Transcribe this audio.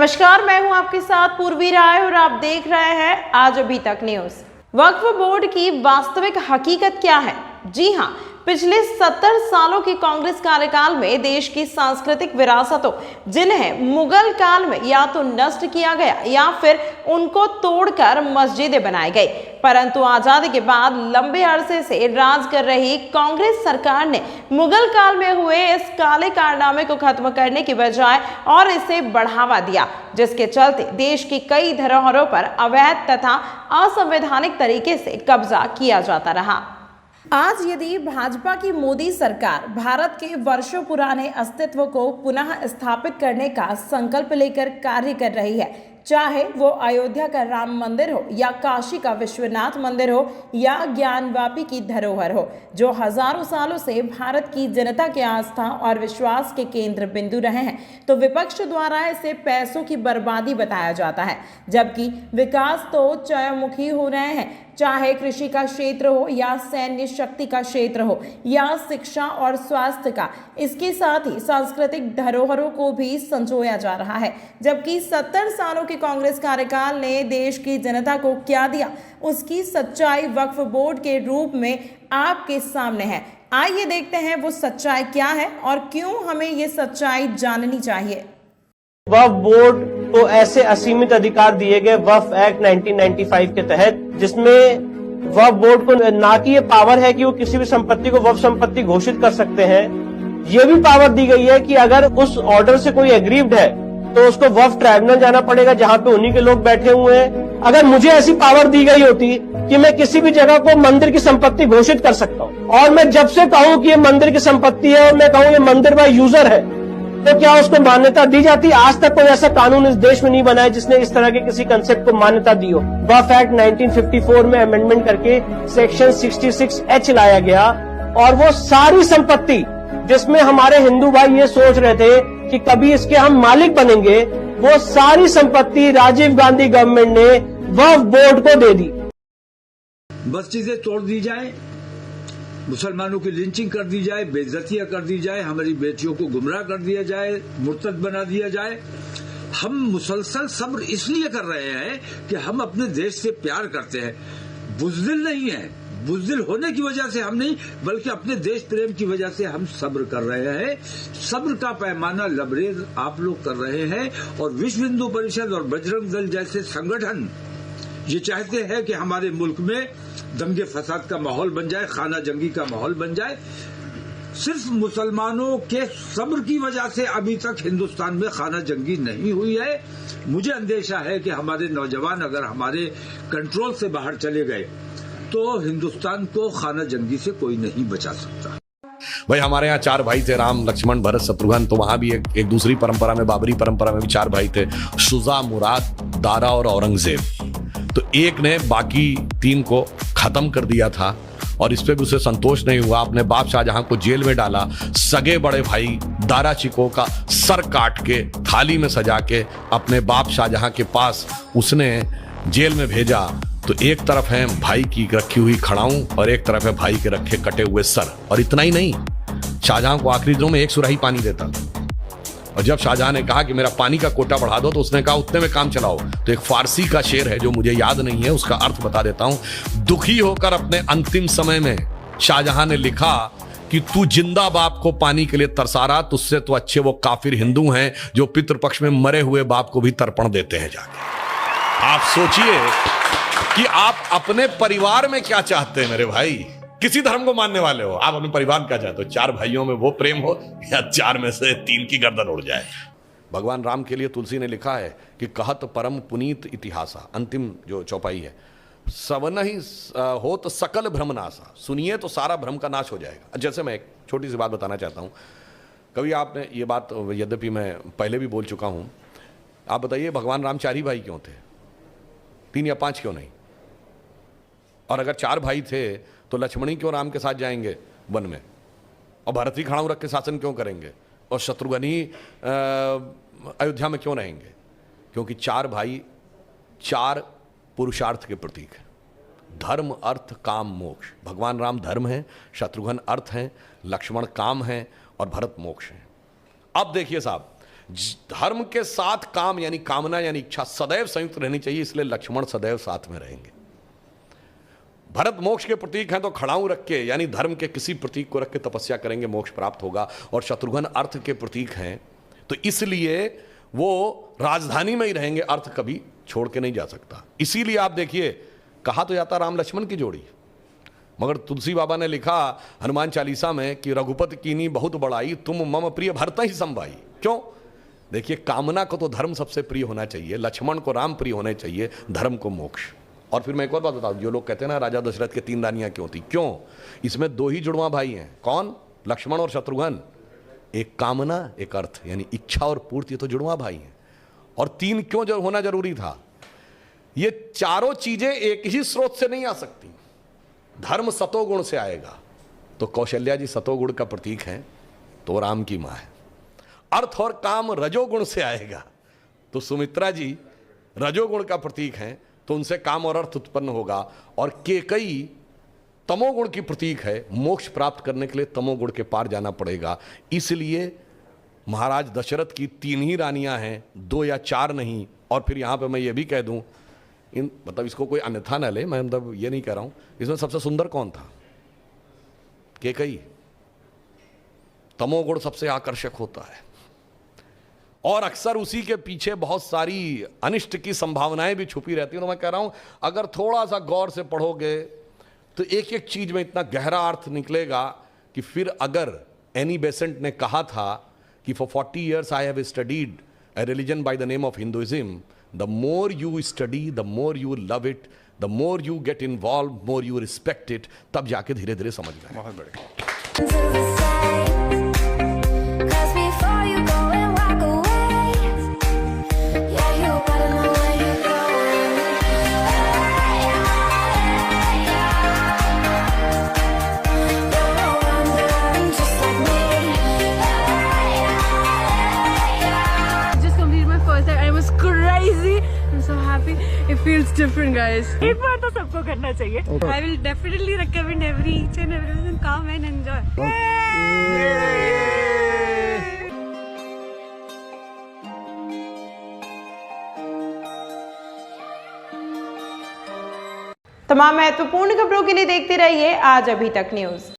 नमस्कार, मैं हूं आपके साथ पूर्वी राय और आप देख रहे हैं आज अभी तक न्यूज। वक्फ बोर्ड की वास्तविक हकीकत क्या है? जी हां, पिछले 70 सालों के कांग्रेस कार्यकाल में देश की सांस्कृतिक विरासतों, जिन्हें मुगल काल में या तो नष्ट किया गया या फिर उनको तोड़कर मस्जिदें बनाई गई, परंतु आजादी के बाद लंबे अरसे से राज कर रही कांग्रेस सरकार ने मुगल काल में हुए इस काले कारनामे को खत्म करने की बजाय और इसे बढ़ावा दिया, जिसके चलते देश की कई धरोहरों पर अवैध तथा असंवैधानिक तरीके से कब्जा किया जाता रहा। आज यदि भाजपा की मोदी सरकार भारत के वर्षों पुराने अस्तित्व को पुनः स्थापित करने का संकल्प लेकर कार्य कर रही है, चाहे वो अयोध्या का राम मंदिर हो या काशी का विश्वनाथ मंदिर हो या ज्ञानवापी की धरोहर हो, जो हजारों सालों से भारत की जनता के आस्था और विश्वास के केंद्र बिंदु रहे हैं, तो विपक्ष द्वारा इसे पैसों की बर्बादी बताया जाता है, जबकि विकास तो चयमुखी हो रहे हैं। चाहे कृषि का क्षेत्र हो या सैन्य शक्ति का क्षेत्र हो या शिक्षा और स्वास्थ्य का, इसके साथ ही सांस्कृतिक धरोहरों को भी संजोया जा रहा है। जबकि 70 सालों के कांग्रेस कार्यकाल ने देश की जनता को क्या दिया, उसकी सच्चाई वक्फ बोर्ड के रूप में आपके सामने है। आइए देखते हैं वो सच्चाई क्या है और क्यों हमें ये सच्चाई जाननी चाहिए। वक्फ बोर्ड को ऐसे असीमित अधिकार दिए गए वक्फ एक्ट 1995 के तहत, जिसमें वक्फ बोर्ड को ना कि ये पावर है कि वो किसी भी संपत्ति को वक्फ संपत्ति घोषित कर सकते हैं, ये भी पावर दी गई है कि अगर उस ऑर्डर से कोई एग्रीव्ड है तो उसको वक्फ ट्राइब्यूनल जाना पड़ेगा, जहां पे उन्हीं के लोग बैठे हुए हैं। अगर मुझे ऐसी पावर दी गई होती कि मैं किसी भी जगह को मंदिर की संपत्ति घोषित कर सकता हूं और मैं जब से कहूं कि ये मंदिर की संपत्ति है और मैं कहूं ये मंदिर बाय यूजर है, तो क्या उसको मान्यता दी जाती? आज तक कोई ऐसा कानून इस देश में नहीं बना है जिसने इस तरह के किसी कंसेप्ट को मान्यता दी हो। वक्फ एक्ट 1954 में अमेंडमेंट करके सेक्शन 66H लाया गया और वो सारी संपत्ति जिसमें हमारे हिंदू भाई ये सोच रहे थे कि कभी इसके हम मालिक बनेंगे, वो सारी संपत्ति राजीव गांधी गवर्नमेंट ने वक्फ बोर्ड को दे दी। मस्जिदें तोड़ दी जाए, मुसलमानों की लिंचिंग कर दी जाए, बेइज्जतियां कर दी जाए, हमारी बेटियों को गुमराह कर दिया जाए, मुर्तद बना दिया जाए। हम मुसलसल सब्र इसलिए कर रहे हैं कि हम अपने देश से प्यार करते हैं, बुज़दिल नहीं है। बुज़दिल होने की वजह से हम नहीं, बल्कि अपने देश प्रेम की वजह से हम सब्र कर रहे हैं। सब्र का पैमाना लबरेज आप लोग कर रहे हैं और विश्व हिंदू परिषद और बजरंग दल जैसे संगठन ये चाहते हैं कि हमारे मुल्क में दंगे फसाद का माहौल बन जाए, खाना जंगी का माहौल बन जाए। सिर्फ मुसलमानों के सब्र की वजह से अभी तक हिंदुस्तान में खाना जंगी नहीं हुई है। मुझे अंदेशा है कि हमारे नौजवान अगर हमारे कंट्रोल से बाहर चले गए तो हिंदुस्तान को खाना जंगी से कोई नहीं बचा सकता। भाई हमारे यहाँ 4 भाई थे, राम लक्ष्मण भरत शत्रुघ्न, तो वहां भी एक दूसरी परंपरा में, बाबरी परंपरा में भी 4 भाई थे, शुजा, मुराद, दारा और औरंगजेब। तो एक ने बाकी 3 को खत्म कर दिया था और इस पे भी उसे संतोष नहीं हुआ, अपने बाप शाहजहां को जेल में डाला, सगे बड़े भाई दारा चिको का सर काट के थाली में सजा के अपने बाप शाहजहां के पास उसने जेल में भेजा। तो एक तरफ है भाई की रखी हुई खड़ाऊं और एक तरफ है भाई के रखे कटे हुए सर। और इतना ही नहीं, शाहजहां को आखिरी दिनों में 1 सुराही पानी देता था और जब शाहजहां ने कहा कि मेरा पानी का कोटा बढ़ा दो तो उसने कहा उतने में काम चलाओ। तो एक फारसी का शेर है जो मुझे याद नहीं है, उसका अर्थ बता देता हूं। दुखी होकर अपने अंतिम समय में शाहजहां ने लिखा कि तू जिंदा बाप को पानी के लिए तरसा रहा, तुझसे तो अच्छे वो काफिर हिंदू हैं जो पितृपक्ष में मरे हुए बाप को भी तर्पण देते हैं जाके। आप सोचिए कि आप अपने परिवार में क्या चाहते हैं मेरे भाई। किसी धर्म को मानने वाले हो, आप अपने परिवार क्या चाहते हो? 4 भाइयों में वो प्रेम हो या 4 में से 3 की गर्दन उड़ जाए। भगवान राम के लिए तुलसी ने लिखा है कि कहत परम पुनीत इतिहासा, अंतिम जो चौपाई है, सवन ही हो तो सकल भ्रम नासा, सुनिए तो सारा भ्रम का नाश हो जाएगा। जैसे मैं एक छोटी सी बात बताना चाहता हूँ। कभी आपने ये बात, यद्यपि मैं पहले भी बोल चुका हूँ, आप बताइए भगवान राम 4 ही भाई क्यों थे? 3 या 5 क्यों नहीं? और अगर 4 भाई थे तो लक्ष्मण ही क्यों राम के साथ जाएंगे वन में, और भरत ही खड़ाऊ रख के शासन क्यों करेंगे, और शत्रुघ्न ही अयोध्या में क्यों रहेंगे? क्योंकि 4 भाई 4 पुरुषार्थ के प्रतीक हैं, धर्म, अर्थ, काम, मोक्ष। भगवान राम धर्म है, शत्रुघ्न अर्थ हैं, लक्ष्मण काम है और भरत मोक्ष है। अब देखिए साहब, धर्म के साथ काम यानी कामना यानी इच्छा सदैव संयुक्त रहनी चाहिए, इसलिए लक्ष्मण सदैव साथ में रहेंगे। भरत मोक्ष के प्रतीक हैं तो खड़ाऊ रख के यानी धर्म के किसी प्रतीक को रख के तपस्या करेंगे, मोक्ष प्राप्त होगा। और शत्रुघ्न अर्थ के प्रतीक हैं तो इसलिए वो राजधानी में ही रहेंगे, अर्थ कभी छोड़ के नहीं जा सकता। इसीलिए आप देखिए कहा तो जाता राम लक्ष्मण की जोड़ी, मगर तुलसी बाबा ने लिखा हनुमान चालीसा में कि रघुपति कीनी बहुत बड़ाई, तुम मम प्रिय भरत ही संभाई। क्यों? देखिए कामना को तो धर्म सबसे प्रिय होना चाहिए, लक्ष्मण को राम प्रिय होने चाहिए, धर्म को मोक्ष। और फिर मैं एक और बात बताऊं, जो लोग कहते हैं ना राजा दशरथ के 3 रानियां क्यों थी, क्यों? इसमें 2 ही जुड़वा भाई हैं, कौन? लक्ष्मण और शत्रुघ्न। एक कामना एक अर्थ यानी इच्छा और पूर्ति, ये तो जुड़वा भाई हैं। और 3 क्यों होना जरूरी था? ये चारों चीजें एक ही स्रोत से नहीं आ सकती। धर्म सतोगुण से आएगा तो कौशल्या जी सतोगुण का प्रतीक हैं तो राम की मां है। अर्थ और काम रजोगुण से आएगा तो सुमित्रा जी रजोगुण का प्रतीक हैं तो उनसे काम और अर्थ उत्पन्न होगा। और केकई तमोगुण की प्रतीक है, मोक्ष प्राप्त करने के लिए तमोगुण के पार जाना पड़ेगा। इसलिए महाराज दशरथ की 3 ही रानियां हैं, 2 या 4 नहीं। और फिर यहां पे मैं ये भी कह दूं, इन मतलब इसको कोई अन्यथा न ले, मैं मतलब ये नहीं कह रहा हूं, इसमें सबसे सुंदर कौन था? केकई। तमोगुण सबसे आकर्षक होता है और अक्सर उसी के पीछे बहुत सारी अनिष्ट की संभावनाएं भी छुपी रहती हैं। तो मैं कह रहा हूं अगर थोड़ा सा गौर से पढ़ोगे तो एक एक चीज में इतना गहरा अर्थ निकलेगा कि फिर अगर एनी बेसेंट ने कहा था कि for 40 years I have studied a religion by the name of Hinduism, the more you study, the more you love it, the more you get involved, more you respect it, तब जाके धीरे धीरे समझ में आएगा। बहुत बढ़िया। It feels different, guys. एक बार तो सबको करना चाहिए. I will definitely recommend each and every person come and enjoy. तमाम महत्वपूर्ण खबरों के लिए देखते रहिए आज अभी तक न्यूज।